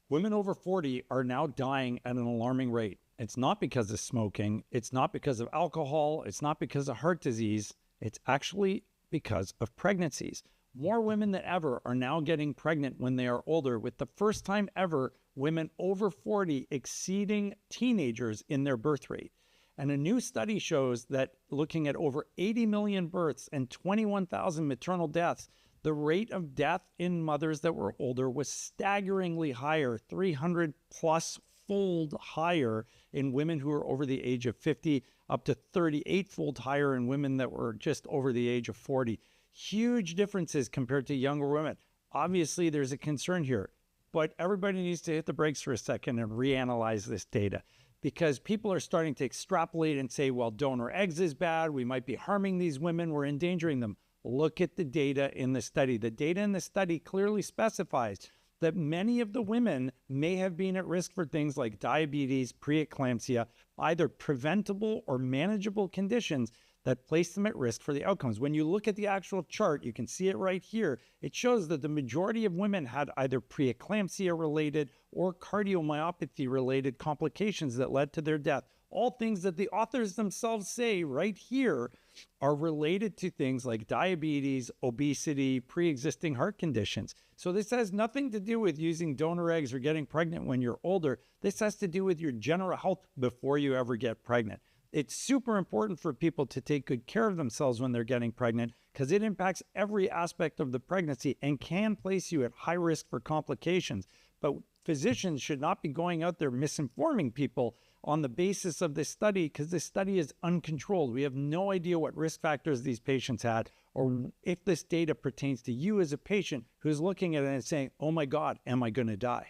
Women over 40 are now dying at an alarming rate. It's not because of smoking. It's not because of alcohol. It's not because of heart disease. It's actually because of pregnancies. More women than ever are now getting pregnant when they are older, with the first time ever women over 40 exceeding teenagers in their birth rate. And a new study shows that looking at over 80 million births and 21,000 maternal deaths, the rate of death in mothers that were older was staggeringly higher, 300 plus fold higher in women who were over the age of 50, up to 38-fold higher in women that were just over the age of 40. Huge differences compared to younger women. Obviously, there's a concern here, but everybody needs to hit the brakes for a second and reanalyze this data, because people are starting to extrapolate and say, well, donor eggs is bad. We might be harming these women. We're endangering them. Look at the data in the study. The data in the study clearly specifies that many of the women may have been at risk for things like diabetes, preeclampsia, either preventable or manageable conditions that place them at risk for the outcomes. When you look at the actual chart, you can see it right here. It shows that the majority of women had either preeclampsia-related or cardiomyopathy-related complications that led to their death. All things that the authors themselves say right here are related to things like diabetes, obesity, pre-existing heart conditions. So this has nothing to do with using donor eggs or getting pregnant when you're older. This has to do with your general health before you ever get pregnant. It's super important for people to take good care of themselves when they're getting pregnant, because it impacts every aspect of the pregnancy and can place you at high risk for complications. But physicians should not be going out there misinforming people on the basis of this study, because this study is uncontrolled. We have no idea what risk factors these patients had, or if this data pertains to you as a patient who's looking at it and saying, oh my God, am I going to die?